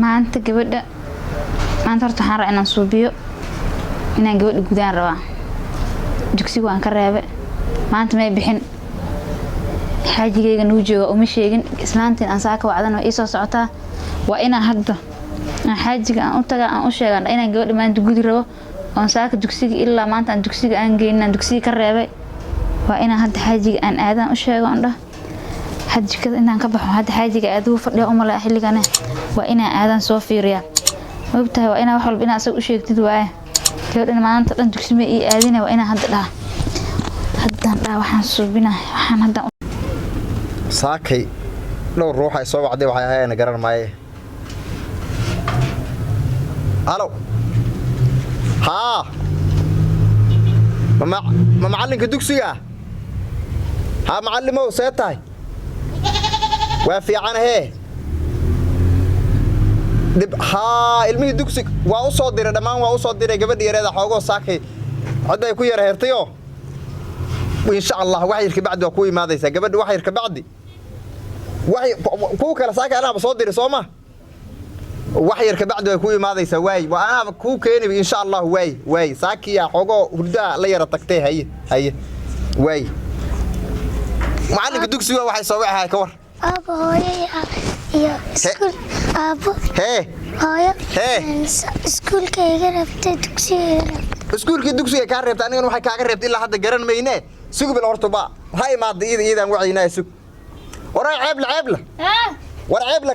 maanta gabadha maanta horta waxaan rabaa inaan suubiyo inaan gabadha gudaan rabaa dugsiga waan ka reebay maanta may bixin xaajigeyga nuu jooga uma sheegin islaantiin aan saaka wacdan way soo socotaa waa inaan hadda xaajiga aan u tagaa aan u sheegan inaan gabadha maanta gudi rabo oo saaka dugsiga ilaa maanta aan dugsiga aan geeynin dugsiga ka reebay waa inaan hadda xaajiga aan aadan u sheego aan dhaho حاجة إن أنا كبح هذا حاجة أدوه فدي أمي لا أحلي كنا وإنا آذان صوفيريا وبتها وإنا وحول بنا أسوي شيء تدواه كده إن ما أنت أنت تسمي إيه آذينا وإنا هذا لا وحن صوبنا وحن هذا ساكي لو الروح يسوي عدي وحياة أنا قرر معي ألو ها ما معلم كدوكسيا ها معلمه سيتاي وافي عنه هي دب ها علمي دوكسي waa u soo diray dhamaan waa u soo diray gabadhii yareeda xoogo saakay haday ku yar heertayo insha Allah wax yar ka bacdi ku imaadaysa gabadhi wax yar ka bacdi wax ku kala saakay ana soo diray Sooma wax yar ka bacdi ku imaadaysa way waa ana ku keenay insha Allah way saakiya xoogo hurda la yar tagtay haye way معلم دوكسي waxay soo waxay ka war أبو هاي أبو هاي سكول كيغربت دوكسي سكول كدوكسي ka reebta aniga waxay kaaga reebtay ilaa hadda garan meeyne suuq bil horto ba hay maadiidan wacayna suuq waray ceeb la war ceeb la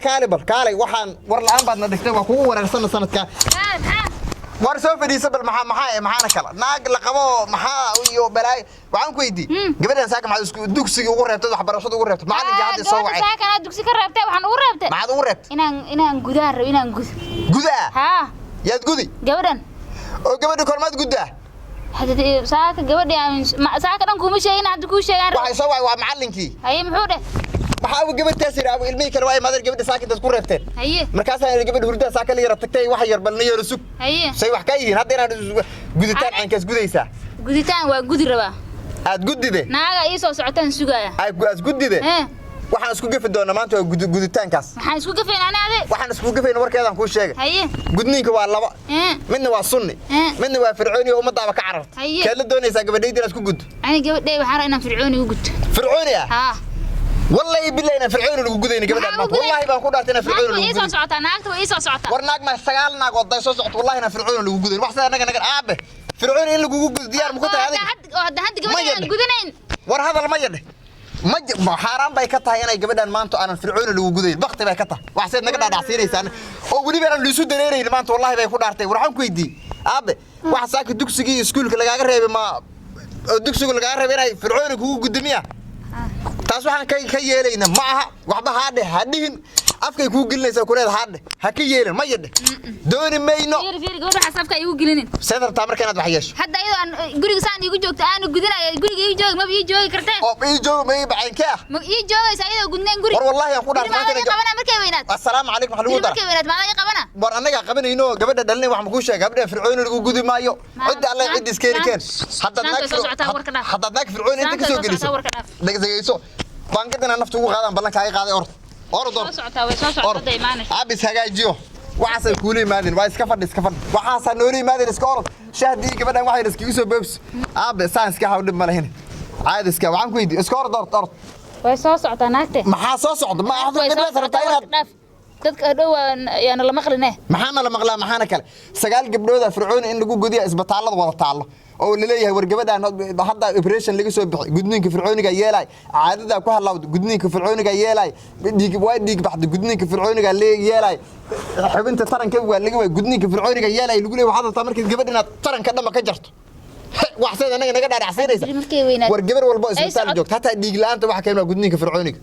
kaalay waxaan war la'aan baadna dhigtay waa kugu wareersan sanadka war soo fadhiisa bal maxaana kala naag la qabo maxaa iyo balaay waxaan ku weydii gabadhan saaka maxaa isku dugsiga ugu reebtay waxbarashada ugu reebtay macalinka hadda soo wacay saaka ana dugsiga ka reebtay waxaan ugu reebtay maxaad ugu reebtay inaan gudaan rabo inaan gudaa ha yaad gudi gabadhan oo gabadha kormaad gudaa hadda saaka gabadhan saaka dhan kuma sheegin hadda ku sheegan waxay soo wacay waa macalinkii haye muxuu dhahay maxaa gabadhaas yiraahdo ilmihi kale waa madar gabadha saaka dad ku reebteen haye markaas ay gabadha hurda saaka la yara tagtay wax yar balna yar sug haye say wax ka yihiin hadda inaad guditaan aan kaas gudaysaa guditaan waa gudi rabaa aad gudide naaga ii soo socotaan sugaya ay gudide waxaan isku gafi doonaa maanta waa guditaankaas waxaan isku gafaynaa anaade waxaan isku gafaynaa warkeedan ku sheegay haye gudniinka waa laba midna waa sunni midna waa fircooni oo umadaaba ka carartay kala doonaysa gabadheydina isku gud ani gabadhay waxaan inaan fircooni u gud fircooni ha والله بالله انا فرعون اللي قوديني قبل ما والله بان كو دارتنا فرعون اللي قوديني سوسعتا ناقته وي سوسعتا ورناق ما سغال ناق ودا سو سوقت والله انا فرعون اللي قوديني wax saada naga aabe فرعون in lagu guud diyaar ma ku tahay hadda gabadhan gudanayn war hadal ma yadhe ma xaraan bay ka tahay inay gabadhan maanta aan fircoon lagu guday waqti bay ka tahay wax saad naga dhaadhacsiinaysan oo wali baan liisu dareereeyay maanta wallahi bay ku dhaartay waxaan ku weydii aabe wax saaka dugsiga iskuulka lagaaga reebay ma dugsiga lagaaga reebay inay fircoon kugu gudmiya taas waxaan ka yeelayna ma aha waxba hadhihin afkay ku gelinaysa ku leedahay ha ka yeelan ma yadhe dooni mayno fiir gabadha xasabka ay u gelinin seedarta markaan aad wax yeesho hadda iyadoo aan guriga saan igu joogto aan gudanayo guriga ii joog ma ii joogi kartaa oo ii joog ma ii bacaynka ma ii joogaysa iyadoo gudnaan guriga war wallahi aan ku dhaartay qabana markay weynaad assalaamu alaykum waxa lagu dar markay weynaad ma qabana war anaga qabanayno gabadha dhalnay wax ma ku sheegay gabadha fircoon lagu gudi maayo cid alla cid iskeeni keen hadda naag fircoon inta ka soo geliso dagayso bankadana naftu ugu qaadan ballanka ay qaaday orod soo socota iimaanay abis hagaajiyo waxaasay kuulay maadin waa iska fadhi waxaasa noolay maadin iska orod shahdii gabadhan waxay iskaga soo boobs aabe science ka hawdib ma lahayn caadi iska waxaan ku weydiin iska orod way soo socotaa naagte maxaa soo socda ma ahdo gabadha sarta inaad dadka dhow yaana la maqlinay maxaana la maqlaa maxaana kale sagaal gabdhooda fircoon in lagu gudiyo isbitaalada wada taalo oo la leeyahay war gabadhan hadda operation laga soo bixi gudniinka fircooniga yeelay caadada ku halawd gudniinka fircooniga yeelay dhiig baxda gudniinka fircooniga yeelay xubinta taranka waa laga way gudniinka fircooniga yeelay lagu leeyahay hadda markii gabadhina taranka dhama ka jarto wax sida naga dhaadhacsiinaysa war gabar walba isbitaal joogta hatta dhiig la'aanta waxa keenay gudniinka fircooniga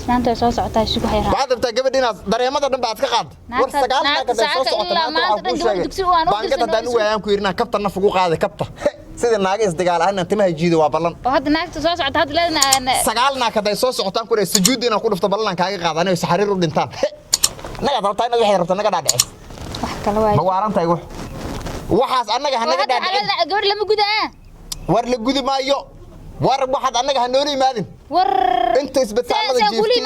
maanta soo socotaa isugu hayra baadabta gabadhina dareemada dhan baad ka qaad war sagaalna ka soo socota maanta baangada daan waayaan ku yirina kabta naf ugu qaaday kabta sida naaga isdagaal ahaan timaha jiido waa ballan oo hadda naagta soo socota hadda leedna sagaalna ka day soo socotaan ku sujuud inaan ku dhufto ballan kaaga qaadanayo saxariir u dhintaan naga rabtaa inaad wax rabtaa naga dhaadhicis wax kale waay ma waarantay waxaas anaga hanaga dhaadhicin gabar lama gudaa war la gudi maayo war waxaad anaga ha nooli imaadin war inta isbitaalada jiiftii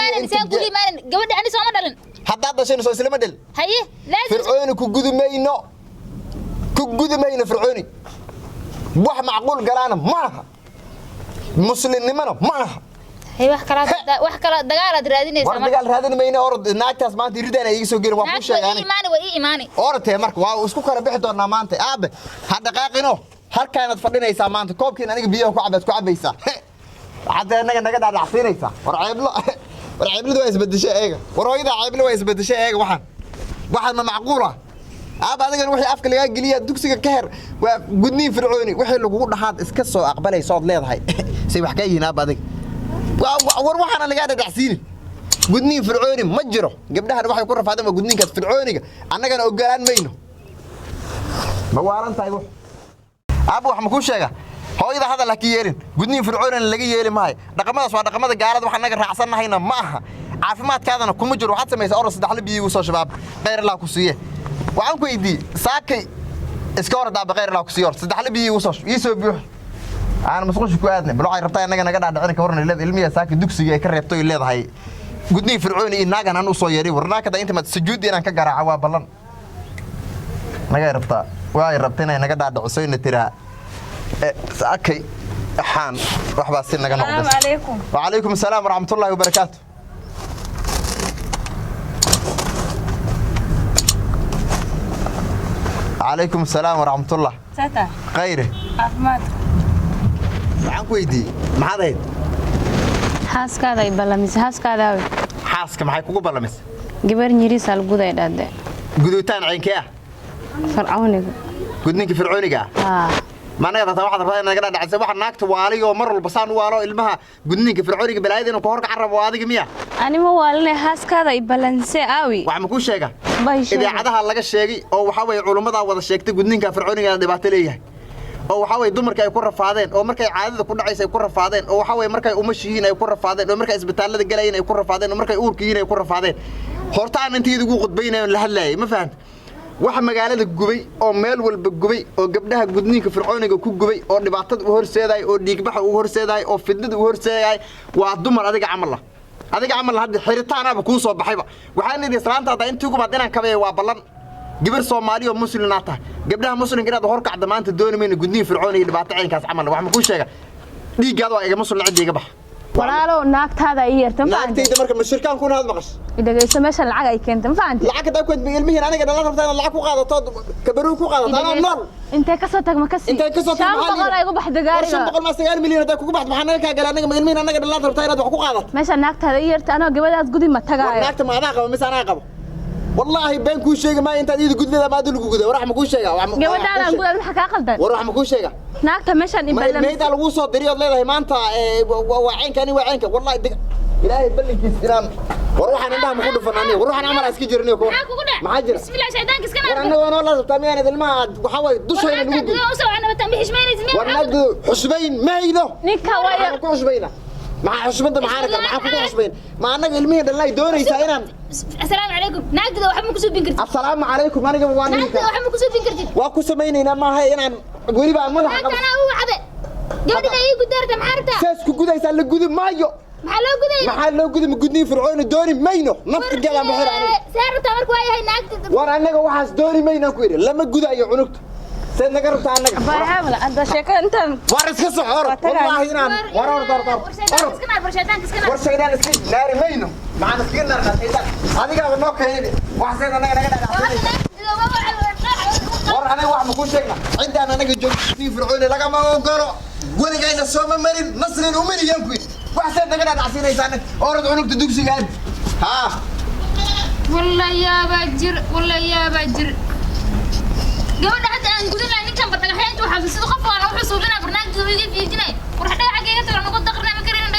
gabadha ani soo ma dhalin haddaad dhashayna soo islama dhel haye laazim fircooni ku gudi mayno fircooni wax macquul galaana maaha muslimnimana maaha hay wax kala dagaal raadinaysa war dagaal raadin mayno orod naagtaas maanta ridaan ay iga soo gelin waa ku sheegaan iimaani ortee marka waa isku kala bixi doonaa maanta aabe ha dhaqaaqino halkaanad fadhinaysaa maanta koobkiin aniga biyaha ku cabaysaa hadda naga dhaadhacsiinaysaa war ceebladu waa isbedeshay eega war hooyada ceeblu waa isbedeshay eega waxaan ma macquula aaba adigan wixii afka laga geliya dugsiga ka her waa gudniin fircooni wixii lagu dhaxaad iska soo aqbalayso od leedahay say wax ka yihiin aaba adig war waxaan laga dhaadhacsiinin gudniin fircooni ma jiro gabdhahan waxay ku rafaadeen gudniinkaas fircooniga annagana ogolaan mayno ma waaran tahay wax aaba wax ma ku sheega hooyada hadal ha ka yeelin gudniin fircooni laga yeeli maayo dhaqamadaas waa dhaqamada gaalada waxa naga raacsannahayna ma aha caafimaadkaadana kuma jiro waxaad samaysaa orod saddex biyo u soo shabaab khayr Allah ku siiye waxaan ku weydii saakay iska hor daaba khayr Allah ku siiyo saddex biyo u soo buux aan masquush ku aadnay bal waxay rabtaa inaga naga dhaadhicin ka warna leed ilmiya saakay dugsiga ay ka reebtay leedahay gudniin fircooni inaagan aan u soo yeeray warnaakada inta mad sujuud inaan ka garaaca waa ballan naga rabtaa way rabtay naga dhaadhiciso in tiraa saakay waxaan waxba si naga noqday السلام عليكم وعليكم السلام ورحمة الله وبركاته عليكم السلام ورحمة الله ستا خيره عفمات معاك ويدي ما هذا xaaskaada ay balamis xaaskaada حاسك معاك كوكو برلمس gabar nyiriis al guday dhade قدوتان عينك يا farcaoniga قدنيك فرعوني قا ما أنا قطعت واحد رفضنا قدر دعسة واحد ناكت وعلي ومر البصان وعلى إلمها قدنيك فرعوني بلايدين وكهرك عرب وهذه جميع ani ma waalinay xaaskaada ay balanse aawi وعم كل شيء bay إذا عدها لقى الشيء أو حاول علماء وضع الشيء قدنيك فرعوني قاعد يبعتليه أو حاول دمرك يكون رفاضين أو مركي عادة كل عيسى يكون رفاضين أو حاول مركي أمشيين يكون رفاضين أو مركي إسبتال الذي جايين يكون رفاضين أو مركي أوركيين يكون رفاضين هرتان أنت يدقوا قطبين لهلاي ما فهمت waxa magaalada gubay oo meel walba gubay oo gabdhaha gudniinka fircooniga ku gubay oo dhibaatada u horseeday oo dhiigbaxa u horseeday oo fidnada u horseeday waa dumar adiga camal hadda xiritaanaba ku soo baxayba waxaan nidhi islaanta hadda intii ugu baad inaan kabay waa ballan gabar Soomaaliya oo muslimna tahay gabdhaha muslimka inaad hor kacdo maanta dooni mayna gudniin fircooniga dhibaato caynkaas camal wax ma ku sheega dhiigaada waa iga muslim cid iga bax walaalo naagtaada ay yeertan naagtayda marka mashirkaan kuna had maqash idagayso meesha lacag ay keentay ma fahanti lacag da ku ilmihiin aniga dhalan rabtaa lacag ku qaadato kabaru ku qaadato ana nool intee ka soo tag ma kasi intee ka soo tag maxaa boqol ay ugu baxda gaariga 500 ma 9 milyan hada kugu baxda maxaa naga gal aniga ilmihiin anaga dhalan rabtaa inaad wax ku qaadato meesha naagtaada ay yeertay anoo gabadhaas gudi ma tagaayo naagta ma adaa qabo mise anaa qabo والله بين كل شيء ما أنت إذا قلت لي ما أدري قلت وراح ما كل شيء gabadhaan aan gudaad maxaa ka qaldan وراح ما كل شيء naagta meeshan ما يدا لو صوت دريض ليه ما أنت وعينك أنا وعينك والله إلهي بلي كيسكران وروح أنا ده مخدو فنانية وروح أنا عمل أسكي جرني وكون ما حجر بسم الله شيطان كسكنا أنا والله تامي أنا دلما وحاول دوش هنا نقول أنا بتنبه حشمين ورناك حسبين ما يلو ninka waya كل حسبين مع حسبين معانا مع كل حسبين مع أنك المية دلنا دوري سايران السلام عليكم ناقد ده وحب مكسوب بنكرتي السلام عليكم أنا قبل واني ناقد ده وحب مكسوب بنكرتي واكو سميني ما هي أنا قولي بقى مو ناقد أنا هو عبء قبل ده يجود دارته محارته ساسكو جودة يسأل جودة مايو محل جودة مجودني فرعون الدوري ماينو نفط الجامعة بحر عني سعر تمرك وياه هاي ناقد ورا أنا وحاس دوري ماينو كوير لما جودة يعنقت سيدنا قربت عنك baayamla anda sheeko intan ورس كسر والله هنا ورا ورشيدان اسكت ناري ماينو معنا سكين نار سيدان هذه قاعد نوك هنا واحد أنا ورا أنا واحد مكون شكله عندي أنا جوج في فرعون لقى ما قالوا قولي جاي نسوم مرين نصر الأمير ينقي واحد نقدر نعسين إنسان أورد عنق تدوسي قاعد ها والله يا باجر قبل حتى أن قلنا إن كان بطل حياته وحاسس خف وأنا وحصل لنا برنامج زوجي في جناي ورحنا حقيقة ترى نقول دخلنا مكرين